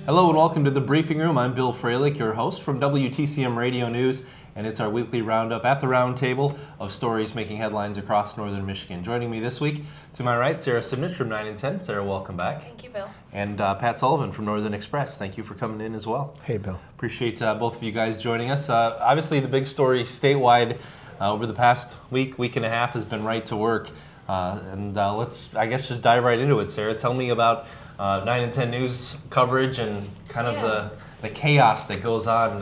Hello and welcome to the Briefing Room. I'm Bill Froehlich, your host from WTCM Radio News, and it's our weekly roundup at the round table of stories making headlines across northern Michigan. Joining me this week, to my right, Sara Simnitch from 9 and 10. Sara, welcome back. Thank you, Bill. And Pat Sullivan from Northern Express. Thank you for coming in as well. Hey, Bill. Appreciate both of you guys joining us. Obviously, the big story statewide over the past week and a half has been right to work. Let's, I guess, just dive right into it, Sara. Tell me about 9 and 10 News coverage and kind of the chaos that goes on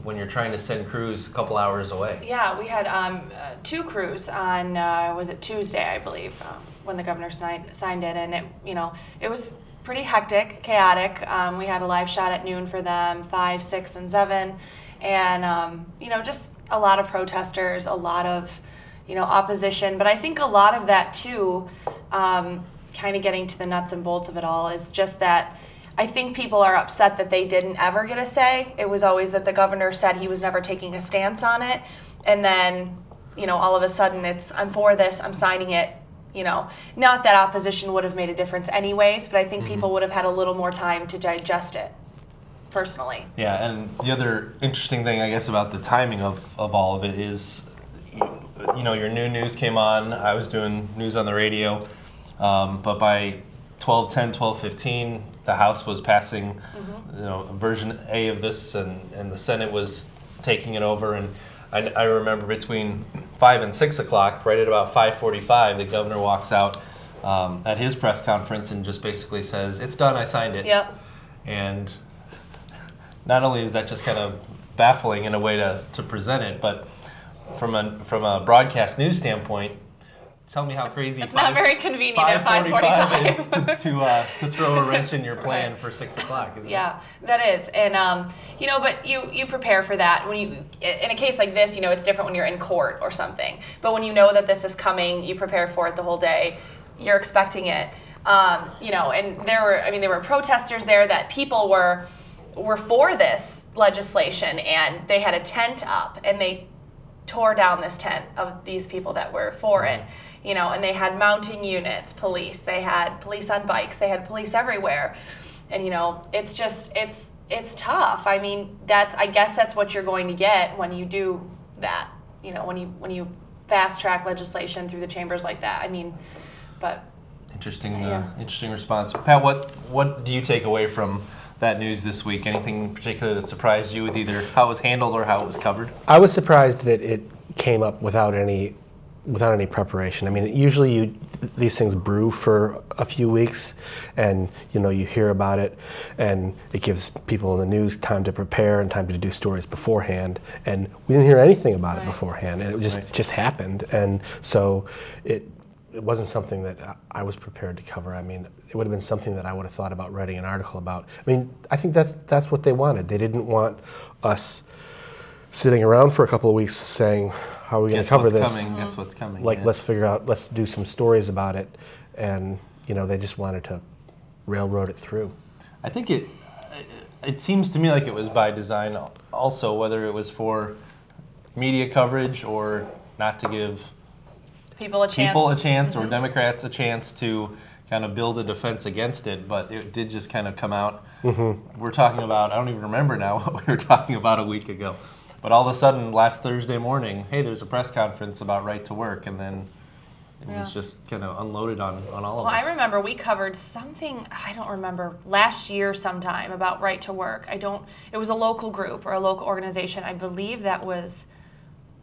when you're trying to send crews a couple hours away. Yeah, we had two crews on, was it Tuesday, I believe, when the governor signed it, and it was pretty hectic, chaotic. We had a live shot at noon for them, 5, 6, and 7, and just a lot of protesters, a lot of opposition, but I think a lot of that too, kind of getting to the nuts and bolts of it all, is just that I think people are upset that they didn't ever get a say. It was always that the governor said he was never taking a stance on it, and then all of a sudden it's, I'm for this, I'm signing it. Not that opposition would have made a difference anyways, but I think people would have had a little more time to digest it, personally. Yeah, and the other interesting thing, I guess, about the timing of all of it is, your new news came on. I was doing news on the radio, but by 12:10, 12:15, the House was passing, version A of this, and the Senate was taking it over. And I remember between 5 and 6 o'clock, right at about 5:45, the governor walks out at his press conference and just basically says, "It's done. I signed it." Yep. And not only is that just kind of baffling in a way to present it, but from a broadcast news standpoint, tell me how crazy it's not very convenient at 5:45 is to throw a wrench in your plan for 6 o'clock, isn't it? Yeah, that is. And but you prepare for that when you, in a case like this, it's different when you're in court or something, but when you know that this is coming, you prepare for it the whole day. You're expecting it. And there were protesters there, that people were for this legislation, and they had a tent up and they tore down this tent of these people that were for it, and they had mounting units, police, they had police on bikes, they had police everywhere, and it's just, it's tough. I mean, I guess that's what you're going to get when you do that, when you fast track legislation through the chambers like that. I mean, but interesting response. Pat, what do you take away from that news this week? Anything in particular that surprised you with either how it was handled or how it was covered? I was surprised that it came up without any preparation. I mean, usually these things brew for a few weeks, and you hear about it, and it gives people in the news time to prepare and time to do stories beforehand. And we didn't hear anything about it beforehand, and it just happened. And so it wasn't something that I was prepared to cover. I mean, it would have been something that I would have thought about writing an article about. I mean, I think that's what they wanted. They didn't want us sitting around for a couple of weeks saying, how are we going to cover this? Guess what's coming. Like, let's figure out, let's do some stories about it. And, they just wanted to railroad it through. I think it seems to me like it was by design also, whether it was for media coverage or not to give people a chance or Democrats a chance to kind of build a defense against it, but it did just kind of come out. We're talking about, I don't even remember now what we were talking about a week ago, but all of a sudden last Thursday morning, hey, there's a press conference about right to work, and then it was just kind of unloaded on all of us. Well, I remember we covered something, I don't remember, last year sometime about right to work. It was a local group or a local organization, I believe that was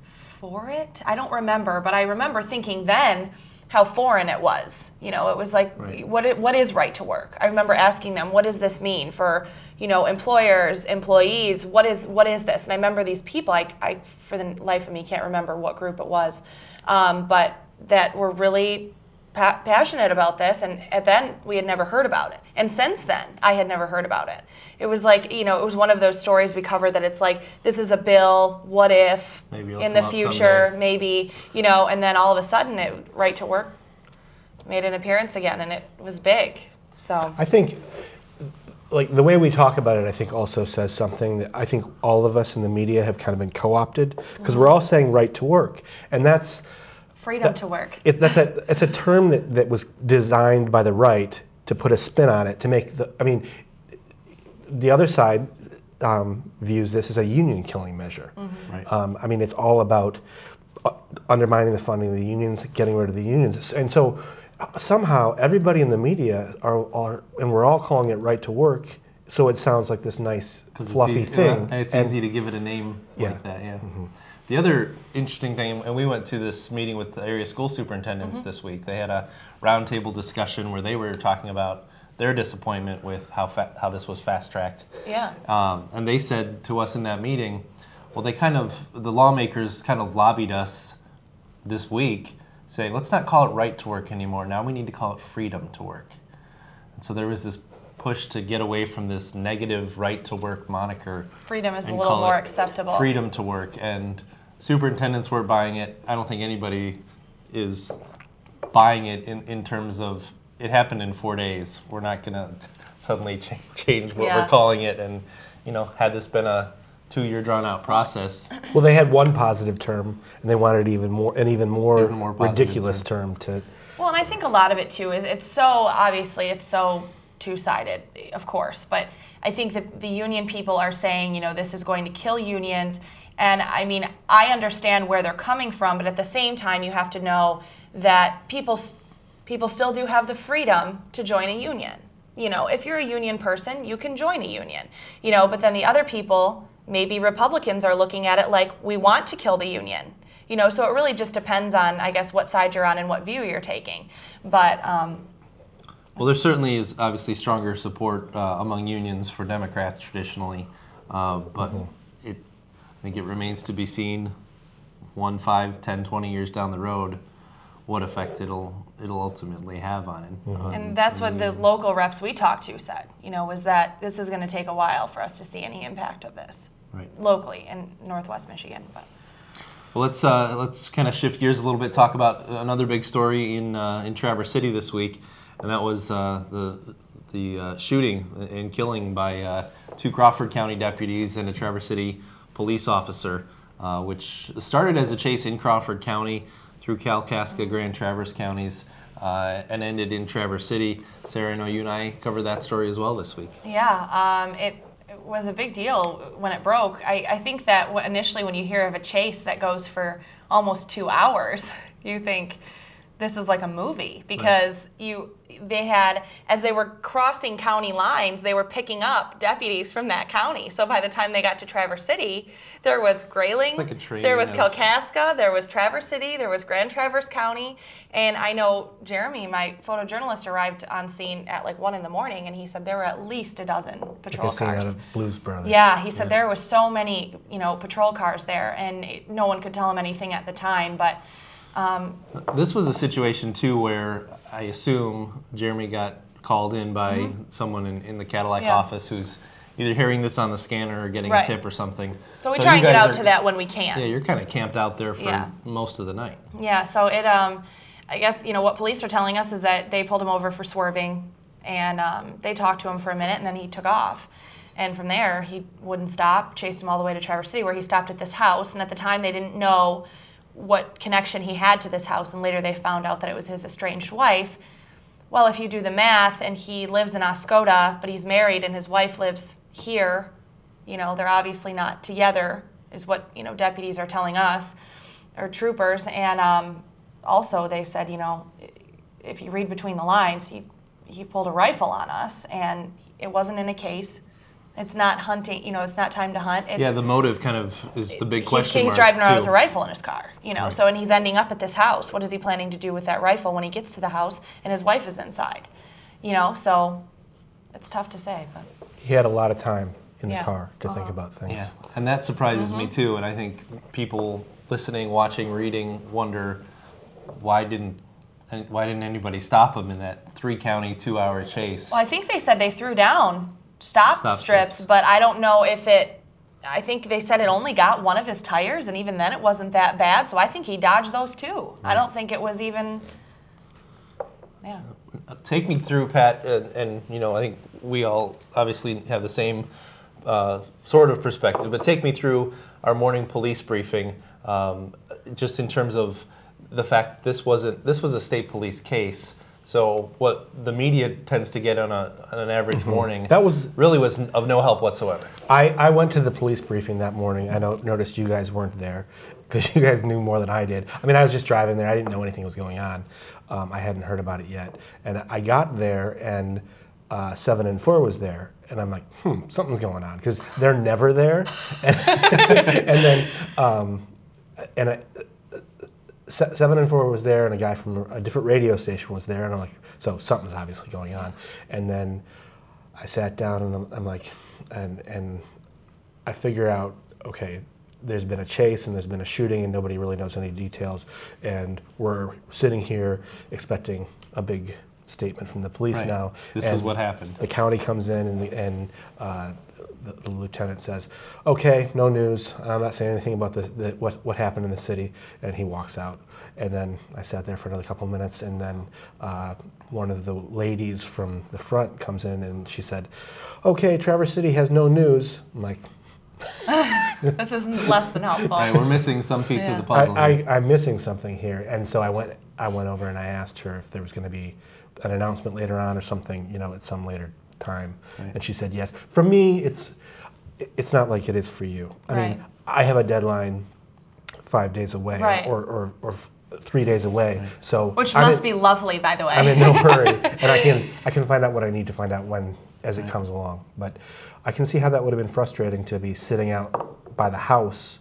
for it. I don't remember, but I remember thinking then how foreign it was. It was like, what is right to work? I remember asking them, what does this mean for, employers, employees? What is this? And I remember these people, I for the life of me can't remember what group it was, but that were really passionate about this, and then we had never heard about it. And since then, I had never heard about it. It was like, it was one of those stories we covered that it's like, this is a bill, what if, in the future, maybe, and then all of a sudden, right to work made an appearance again, and it was big, so. I think, like, the way we talk about it, I think also says something that I think all of us in the media have kind of been co-opted, because we're all saying right to work, and that's, freedom to work. It's a term that was designed by the right to put a spin on it, to make the other side views this as a union killing measure. Right. I mean, it's all about undermining the funding of the unions, getting rid of the unions. And so somehow everybody in the media are and we're all calling it right to work, so it sounds like this nice, fluffy thing. And it's easy to give it a name like that, yeah. The other interesting thing, and we went to this meeting with the area school superintendents this week. They had a roundtable discussion where they were talking about their disappointment with how this was fast-tracked. Yeah. And they said to us in that meeting, well, the lawmakers kind of lobbied us this week saying, let's not call it right to work anymore. Now we need to call it freedom to work. And so there was this push to get away from this negative right to work moniker. Freedom is a and little call more it acceptable. Freedom to work. And superintendents weren't buying it. I don't think anybody is buying it in terms of it happened in 4 days. We're not going to suddenly change what we're calling it. And, had this been a 2-year drawn-out process. Well, they had one positive term, and they wanted even more ridiculous term to. Well, and I think a lot of it too is it's so two-sided, of course. But I think that the union people are saying, this is going to kill unions. And I mean, I understand where they're coming from, but at the same time, you have to know that people still do have the freedom to join a union. If you're a union person, you can join a union. But then the other people, maybe Republicans, are looking at it like we want to kill the union. So it really just depends on, I guess, what side you're on and what view you're taking. But well, there certainly is obviously stronger support among unions for Democrats traditionally, but I think it remains to be seen 1, 5, 10, 20 years down the road what effect it'll ultimately have on it. And that's what the local reps we talked to said, was that this is going to take a while for us to see any impact of this locally in Northwest Michigan. But. Well, let's kind of shift gears a little bit, talk about another big story in Traverse City this week, and that was the shooting and killing by 2 Crawford County deputies and a Traverse City police officer, which started as a chase in Crawford County through Kalkaska, Grand Traverse counties, and ended in Traverse City. Sarah, I know you and I covered that story as well this week. Yeah, it was a big deal when it broke. I think that initially when you hear of a chase that goes for almost 2 hours, you think this is like a movie, because they had, as they were crossing county lines, they were picking up deputies from that county. So by the time they got to Traverse City, there was Grayling, there was Kalkaska, there was Traverse City, there was Grand Traverse County. And I know Jeremy, my photojournalist, arrived on scene at like 1 in the morning, and he said there were at least a dozen patrol cars. Out of Blues Brothers. Yeah, he said there was so many, patrol cars there, and no one could tell him anything at the time. But this was a situation too where I assume Jeremy got called in by someone in the Cadillac office who's either hearing this on the scanner or getting a tip or something. So we try and get out to that when we can. Yeah, you're kind of camped out there for most of the night. Yeah, so it, I guess, what police are telling us is that they pulled him over for swerving, and they talked to him for a minute, and then he took off. And from there, he wouldn't stop, chased him all the way to Traverse City, where he stopped at this house. And at the time, they didn't know what connection he had to this house, and later they found out that it was his estranged wife. Well, if you do the math, and he lives in Oscoda, but he's married and his wife lives here, they're obviously not together, is what, deputies are telling us, or troopers. And also they said, if you read between the lines, he pulled a rifle on us, and it wasn't in a case. It's not hunting, it's not time to hunt. It's, the motive kind of is the big question mark. He's driving around with a rifle in his car, so, and he's ending up at this house. What is he planning to do with that rifle when he gets to the house and his wife is inside? So it's tough to say. But he had a lot of time in the car to think about things. Yeah, and that surprises me too, and I think people listening, watching, reading wonder why didn't anybody stop him in that 3-county, 2-hour chase? Well, I think they said they threw down stop strips, but I don't know if I think they said it only got one of his tires, and even then it wasn't that bad, so I think he dodged those too. Right. I don't think it was even, Take me through, Pat, and I think we all obviously have the same sort of perspective, but take me through our morning police briefing, just in terms of the fact this was a state police case, So what the media tends to get on an average morning That was of no help whatsoever. I went to the police briefing that morning. I noticed you guys weren't there because you guys knew more than I did. I mean, I was just driving there. I didn't know anything was going on. I hadn't heard about it yet. And I got there, and 7 and 4 was there. And I'm like, something's going on, because they're never there. And then 7 and 4 was there, and a guy from a different radio station was there. And I'm like, so something's obviously going on. And then I sat down, and I'm like, and I figure out, okay, there's been a chase and there's been a shooting and nobody really knows any details, and we're sitting here expecting a big statement from the police now. This is what happened. The county comes in, and the lieutenant says, okay, no news. I'm not saying anything about what happened in the city, and he walks out. And then I sat there for another couple of minutes, and then one of the ladies from the front comes in, and she said, okay, Traverse City has no news. I'm like, this is less than helpful. Right, we're missing some piece of the puzzle. I'm missing something here. And so I went over and I asked her if there was going to be an announcement later on or something, at some later time. Right. And she said yes. For me, it's not like it is for you. I mean, I have a deadline 5 days away, or 3 days away. Right. So which must be lovely, by the way. I'm in no hurry, and I can find out what I need to find out as it comes along. But I can see how that would have been frustrating to be sitting out by the house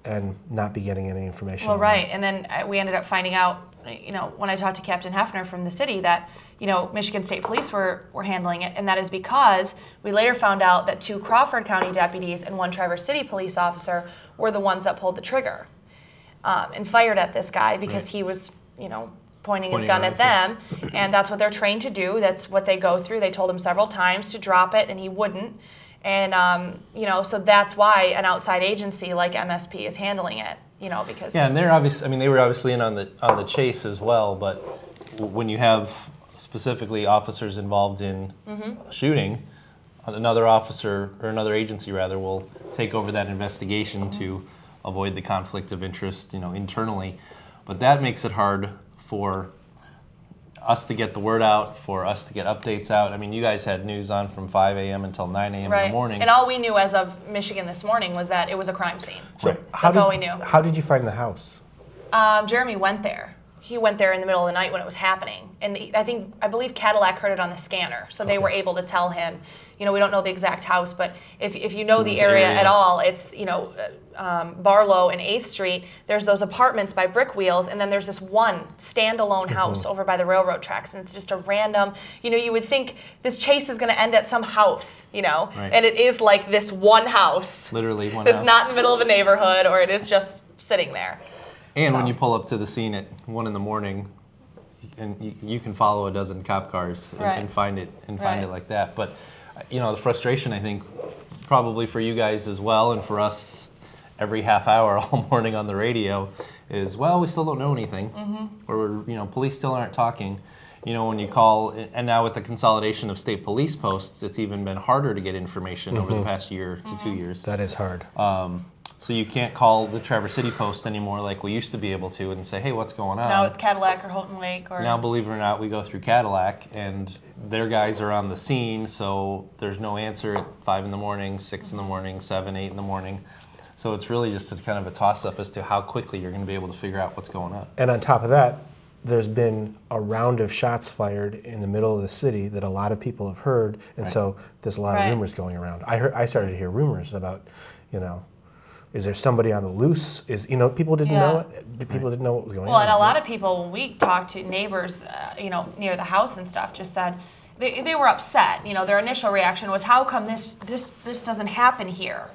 and not be getting any information. Well, right, and then we ended up finding out, when I talked to Captain Hefner from the city, that Michigan State Police were handling it, and that is because we later found out that 2 Crawford County deputies and 1 Traverse City police officer were the ones that pulled the trigger and fired at this guy because he was, pointing his gun at them, and that's what they're trained to do. That's what they go through. They told him several times to drop it, and he wouldn't. And so that's why an outside agency like MSP is handling it. Because and they're obviously, they were obviously in on the chase as well. But when you have specifically officers involved in shooting, another officer or another agency rather will take over that investigation to avoid the conflict of interest, internally. But that makes it hard for us to get the word out, for us to get updates out. You guys had news on from 5 a.m. until 9 a.m. in the morning. And all we knew as of Michigan this morning was that it was a crime scene. So that's all we knew. How did you find the house? Jeremy went there. He went there in the middle of the night when it was happening. And I believe Cadillac heard it on the scanner. So they were able to tell him, we don't know the exact house, but if you know the area at all, it's, Barlow and 8th Street, there's those apartments by Brick Wheels, and then there's this one standalone house over by the railroad tracks, and it's just a random, you would think this chase is going to end at some house, and it is like this one house. Literally one house. It's house. Not in the middle of a neighborhood, or it is just sitting there. And when you pull up to the scene at 1 in the morning, and you can follow a dozen cop cars and find it like that. But the frustration, I think, probably for you guys as well, and for us every half hour all morning on the radio, is we still don't know anything, or police still aren't talking. When you call, and now with the consolidation of state police posts, it's even been harder to get information over the past year to 2 years. That is hard. So you can't call the Traverse City Post anymore like we used to be able to and say, hey, what's going on? Now it's Cadillac or Houghton Lake. Now, believe it or not, we go through Cadillac, and their guys are on the scene, so there's no answer at 5 in the morning, 6 in the morning, 7, 8 in the morning. So it's really just kind of a toss-up as to how quickly you're going to be able to figure out what's going on. And on top of that, there's been a round of shots fired in the middle of the city that a lot of people have heard, and so there's a lot of rumors going around. I started to hear rumors about, is there somebody on the loose? People didn't know it. People didn't know what was going on. Well, and a lot of people, when we talked to neighbors, near the house and stuff, just said they were upset. Their initial reaction was, how come this doesn't happen here?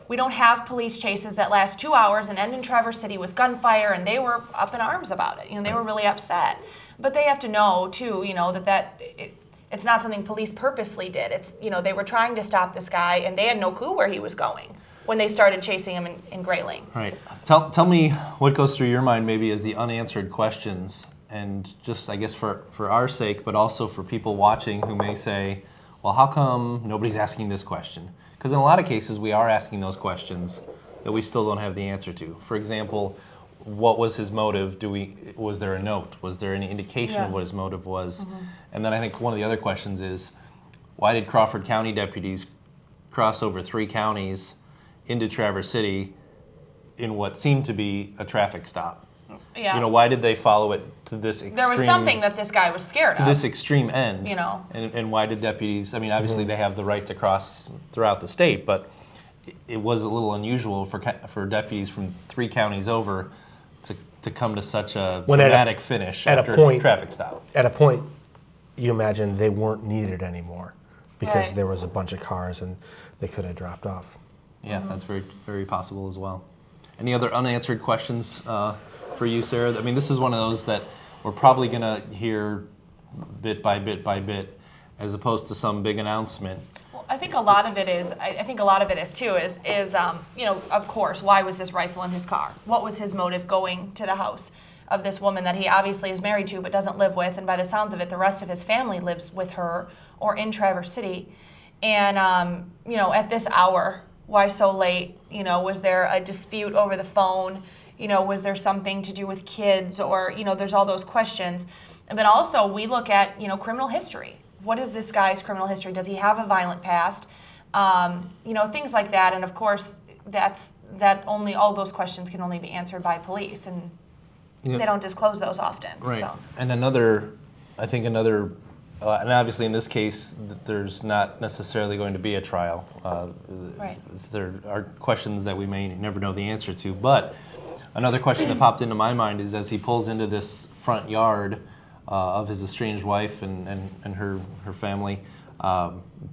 We don't have police chases that last 2 hours and end in Traverse City with gunfire, and they were up in arms about it. They were really upset. But they have to know, too, it's not something police purposely did. It's, they were trying to stop this guy, and they had no clue where he was going when they started chasing him in Grayling. Right. Tell me what goes through your mind maybe as the unanswered questions, and just, I guess, for our sake, but also for people watching who may say, well, how come nobody's asking this question? Because in a lot of cases, we are asking those questions that we still don't have the answer to. For example, what was his motive? Was there a note? Was there any indication of Yeah. what his motive was? And then I think one of the other questions is, why did Crawford County deputies cross over 3 counties into Traverse City in what seemed to be a traffic stop? Yeah. You know, why did they follow it to this extreme? There was something that this guy was scared to of. this extreme end. You know. And why did deputies? I mean, obviously they have the right to cross throughout the state, but it was a little unusual for deputies from 3 counties over to come to such a dramatic finish after a traffic stop. At a point, you imagine they weren't needed anymore because Right. there was a bunch of cars and they could have dropped off. Yeah, that's very, very possible as well. Any other unanswered questions for you, Sarah? I mean, this is one of those that we're probably going to hear bit by bit by bit, as opposed to some big announcement. Well, I think a lot of it is. I think a lot of it is too. You know, of course, why was this rifle in his car? What was his motive going to the house of this woman that he obviously is married to but doesn't live with, and by the sounds of it, the rest of his family lives with her or in Traverse City. And you know, at this hour, why so late? You know, was there a dispute over the phone? You know, was there something to do with kids? Or, you know, there's all those questions. But also, we look at, you know, criminal history. What is this guy's criminal history? Does he have a violent past? You know, things like that. And of course, all those questions can only be answered by police, and they don't disclose those often. Right. So. And and obviously in this case, there's not necessarily going to be a trial. Right. There are questions that we may never know the answer to. But another question that popped into my mind is, as he pulls into this front yard of his estranged wife and her family,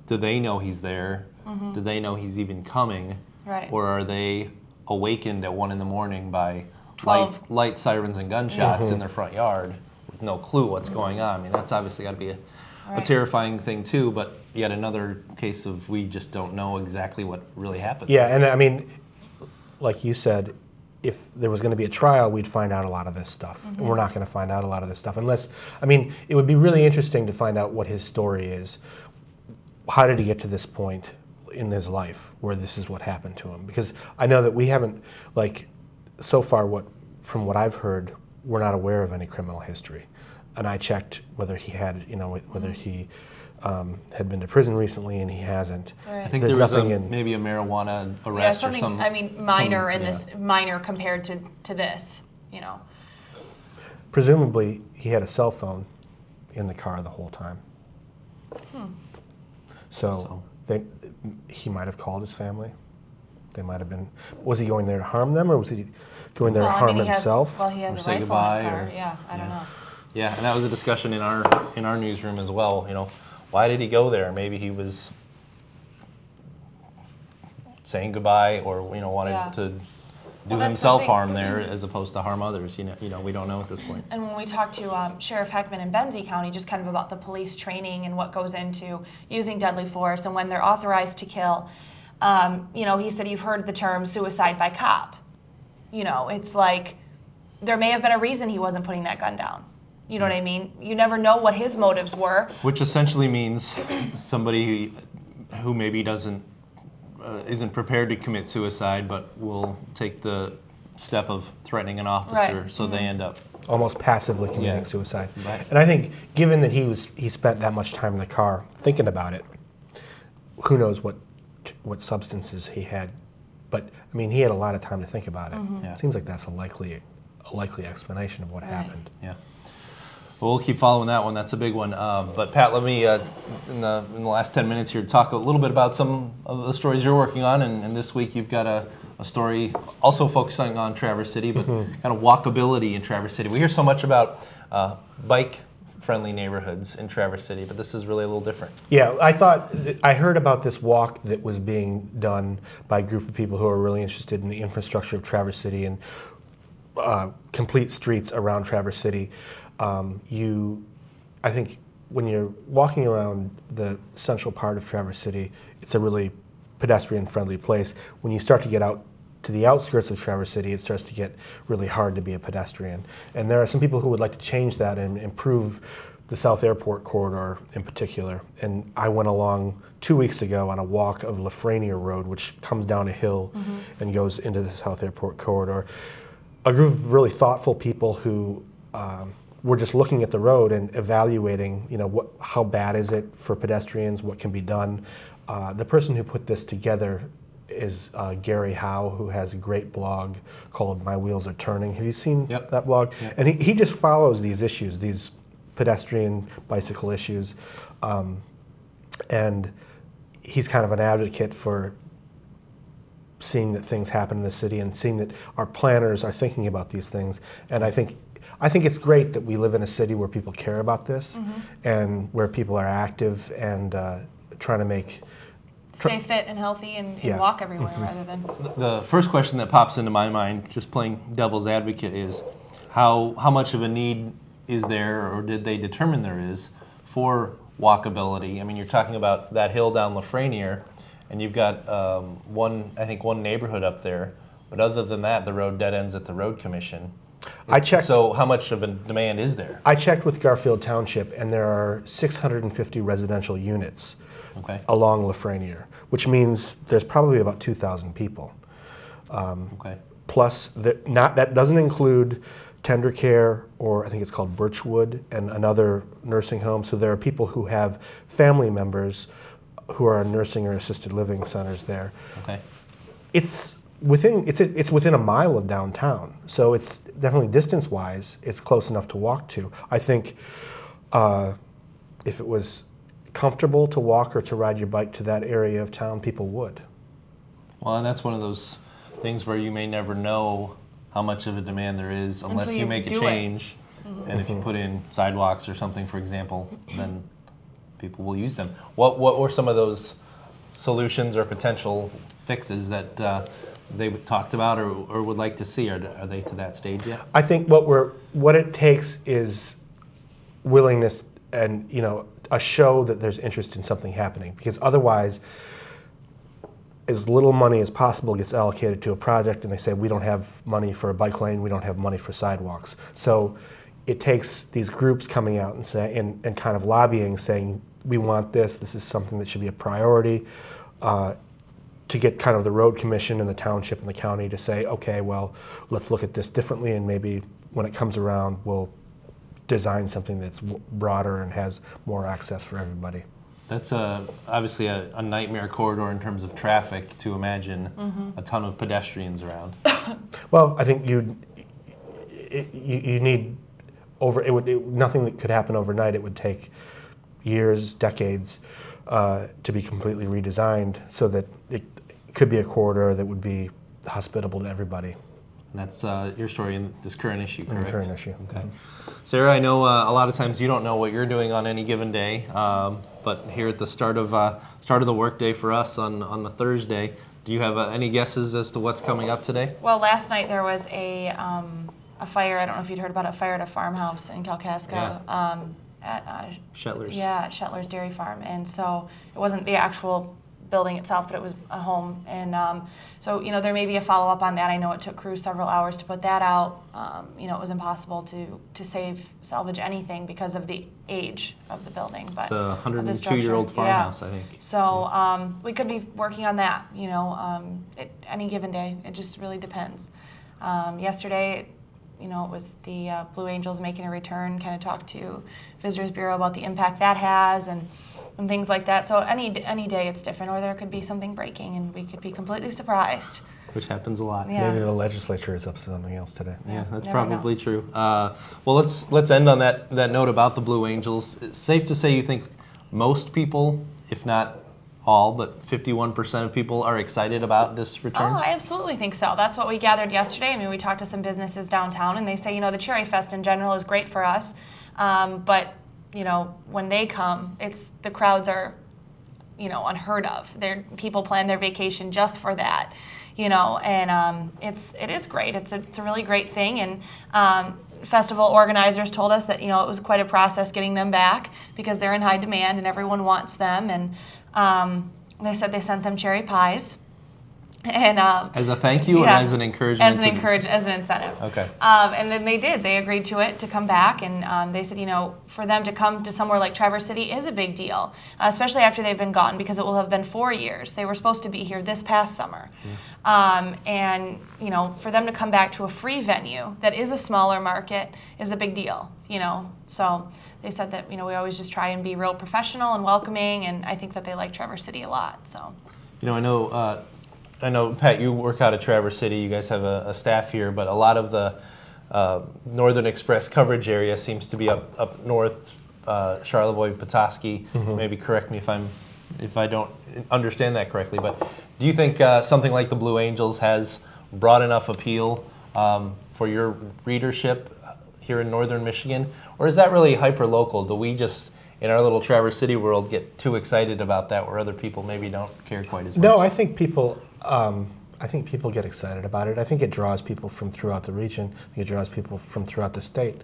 do they know he's there? Mm-hmm. Do they know he's even coming? Right. Or are they awakened at 1 a.m. by 12. light sirens and gunshots in their front yard with no clue what's going on? I mean, that's obviously got to be a terrifying thing too, but yet another case of we just don't know exactly what really happened. Yeah, and I mean, like you said, if there was going to be a trial, we'd find out a lot of this stuff. And we're not going to find out a lot of this stuff unless, I mean, it would be really interesting to find out what his story is. How did he get to this point in his life where this is what happened to him? Because I know that we haven't, like, so far, from what I've heard, we're not aware of any criminal history. And I checked whether he had, you know, whether he had been to prison recently, and he hasn't. Right. I think There's there was nothing maybe a marijuana arrest or something. I mean, minor this, minor compared to this, you know. Presumably, he had a cell phone in the car the whole time. So he might have called his family. They might have been. Was he going there to harm them, or was he going there to harm himself? He has Or a say rifle in his goodbye, car. or- Yeah, I don't know. Yeah, and that was a discussion in our newsroom as well. You know, why did he go there? Maybe he was saying goodbye, or wanted to do that's the himself thing. harm there as opposed to harm others. You know, we don't know at this point. And when we talked to Sheriff Heckman in Benzie County, just kind of about the police training and what goes into using deadly force and when they're authorized to kill, you know, he said, you've heard the term suicide by cop. You know, it's like there may have been a reason he wasn't putting that gun down. You know what I mean? You never know what his motives were. Which essentially means somebody who maybe isn't prepared to commit suicide, but will take the step of threatening an officer, Right. so they end up Almost passively committing Yeah. suicide. Right. And I think, given that he spent that much time in the car thinking about it, who knows what substances he had. But I mean, he had a lot of time to think about it. Yeah. Seems like that's a likely explanation of what happened. Yeah. Well, we'll keep following that one. That's a big one. But Pat, let me, in the last 10 minutes here, talk a little bit about some of the stories you're working on. And this week you've got a story also focusing on Traverse City, but kind of walkability in Traverse City. We hear so much about bike-friendly neighborhoods in Traverse City, but this is really a little different. Yeah, I heard about this walk that was being done by a group of people who are really interested in the infrastructure of Traverse City and complete streets around Traverse City. I think when you're walking around the central part of Traverse City, it's a really pedestrian-friendly place. When you start to get out to the outskirts of Traverse City, it starts to get really hard to be a pedestrian. And there are some people who would like to change that and improve the South Airport corridor in particular. And I went along 2 weeks ago on a walk of Lafreniere Road, which comes down a hill and goes into the South Airport corridor. a group of really thoughtful people who were just looking at the road and evaluating, how bad is it for pedestrians, what can be done. The person who put this together is Gary Howe, who has a great blog called My Wheels Are Turning. Have you seen that blog? Yep. And he just follows these issues, these pedestrian bicycle issues, and he's kind of an advocate for seeing that things happen in the city and seeing that our planners are thinking about these things. And I think it's great that we live in a city where people care about this and where people are active and trying to stay fit and healthy and walk everywhere rather than... The first question that pops into my mind, just playing devil's advocate, is how much of a need is there, or did they determine there is, for walkability? I mean, you're talking about that hill down Lafreniere, and you've got one neighborhood up there, but other than that, the road dead ends at the road commission. I checked. So how much of a demand is there? I checked with Garfield Township, and there are 650 residential units along Lafreniere, which means there's probably about 2,000 people. Plus, that doesn't include Tender Care, or I think it's called Birchwood, and another nursing home. So there are people who have family members who are in nursing or assisted living centers there. It's within a mile of downtown, so it's definitely distance-wise, it's close enough to walk to. I think if it was comfortable to walk or to ride your bike to that area of town, people would. Well, and that's one of those things where you may never know how much of a demand there is unless you make a change. And if you put in sidewalks or something, for example, then people will use them. What were some of those solutions or potential fixes that they talked about or would like to see? Are they to that stage yet? I think what it takes is willingness and a show that there's interest in something happening, because otherwise as little money as possible gets allocated to a project and they say we don't have money for a bike lane, we don't have money for sidewalks. So it takes these groups coming out and and kind of lobbying, saying we want this is something that should be a priority, to get kind of the road commission and the township and the county to say, okay, well, let's look at this differently, and maybe when it comes around, we'll design something that's broader and has more access for everybody. That's obviously a nightmare corridor in terms of traffic, to imagine a ton of pedestrians around. Well, I think you need nothing that could happen overnight. It would take years, decades to be completely redesigned so that it could be a corridor that would be hospitable to everybody. And that's your story in this current issue, correct? In the current issue. Okay. Sara, I know a lot of times you don't know what you're doing on any given day, but here at the start of the workday for us on the Thursday, do you have any guesses as to what's coming up today? Well, last night there was a fire. I don't know if you'd heard about it. Fire at a farmhouse in Kalkaska. At Shetler's. Yeah, at Shetler's Dairy Farm. And so it wasn't the actual building itself, but it was a home. And so, there may be a follow-up on that. I know it took crews several hours to put that out. It was impossible to salvage anything because of the age of the building. But it's a 102-year-old farmhouse, I think. So we could be working on that, any given day. It just really depends. Yesterday, it was the Blue Angels making a return, kind of talked to Visitors Bureau about the impact that has and things like that. So any day it's different, or there could be something breaking and we could be completely surprised. Which happens a lot. Yeah. Maybe the legislature is up to something else today. Yeah, that's probably true. Well, let's end on that note about the Blue Angels. It's safe to say you think most people, if not all, but 51% of people are excited about this return? Oh, I absolutely think so. That's what we gathered yesterday. I mean, we talked to some businesses downtown, and they say, the Cherry Fest in general is great for us, but when they come, the crowds are, unheard of. People plan their vacation just for that, and it is great. It's a really great thing, and festival organizers told us that it was quite a process getting them back because they're in high demand and everyone wants them, and they said they sent them cherry pies, And as a thank you, yeah, or as an encouragement? As an incentive. Okay. And then they did. They agreed to it to come back, and they said, for them to come to somewhere like Traverse City is a big deal, especially after they've been gone, because it will have been 4 years. They were supposed to be here this past summer, and for them to come back to a free venue that is a smaller market is a big deal. So they said that we always just try and be real professional and welcoming, and I think that they like Traverse City a lot. So. I know, Pat, you work out of Traverse City. You guys have a staff here, but a lot of the Northern Express coverage area seems to be up north, Charlevoix, Petoskey. Maybe correct me if I don't understand that correctly. But do you think something like the Blue Angels has broad enough appeal for your readership here in Northern Michigan, or is that really hyper local? Do we just in our little Traverse City world get too excited about that, where other people maybe don't care quite as much? No, I think people get excited about it. I think it draws people from throughout the region. I think it draws people from throughout the state.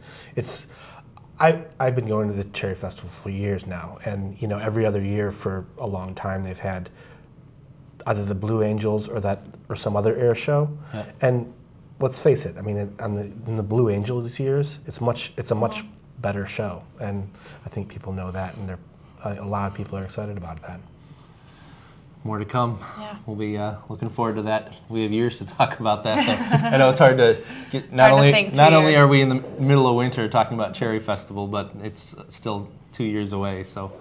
I've been going to the Cherry Festival for years now, and every other year for a long time they've had either the Blue Angels or some other air show. Yeah. And let's face it, I mean, in the Blue Angels years, it's a much better show, and I think people know that, and a lot of people are excited about that. More to come. Yeah. We'll be looking forward to that. We have years to talk about that. So I know it's hard to get. Not only are we in the middle of winter talking about Cherry Festival, but it's still 2 years away. So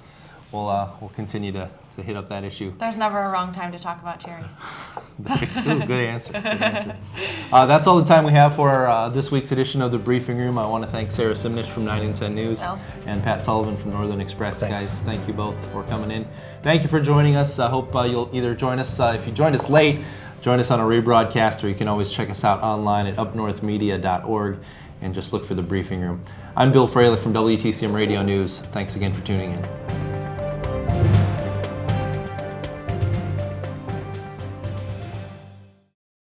we'll continue to hit up that issue. There's never a wrong time to talk about cherries. Ooh, good answer. That's all the time we have for this week's edition of the Briefing Room. I want to thank Sara Simnitch from 9 and 10 News and Pat Sullivan from Northern Express. Thanks. Guys, thank you both for coming in. Thank you for joining us. I hope you'll either join us, if you joined us late, join us on a rebroadcast, or you can always check us out online at upnorthmedia.org and just look for the Briefing Room. I'm Bill Froehlich from WTCM Radio News. Thanks again for tuning in.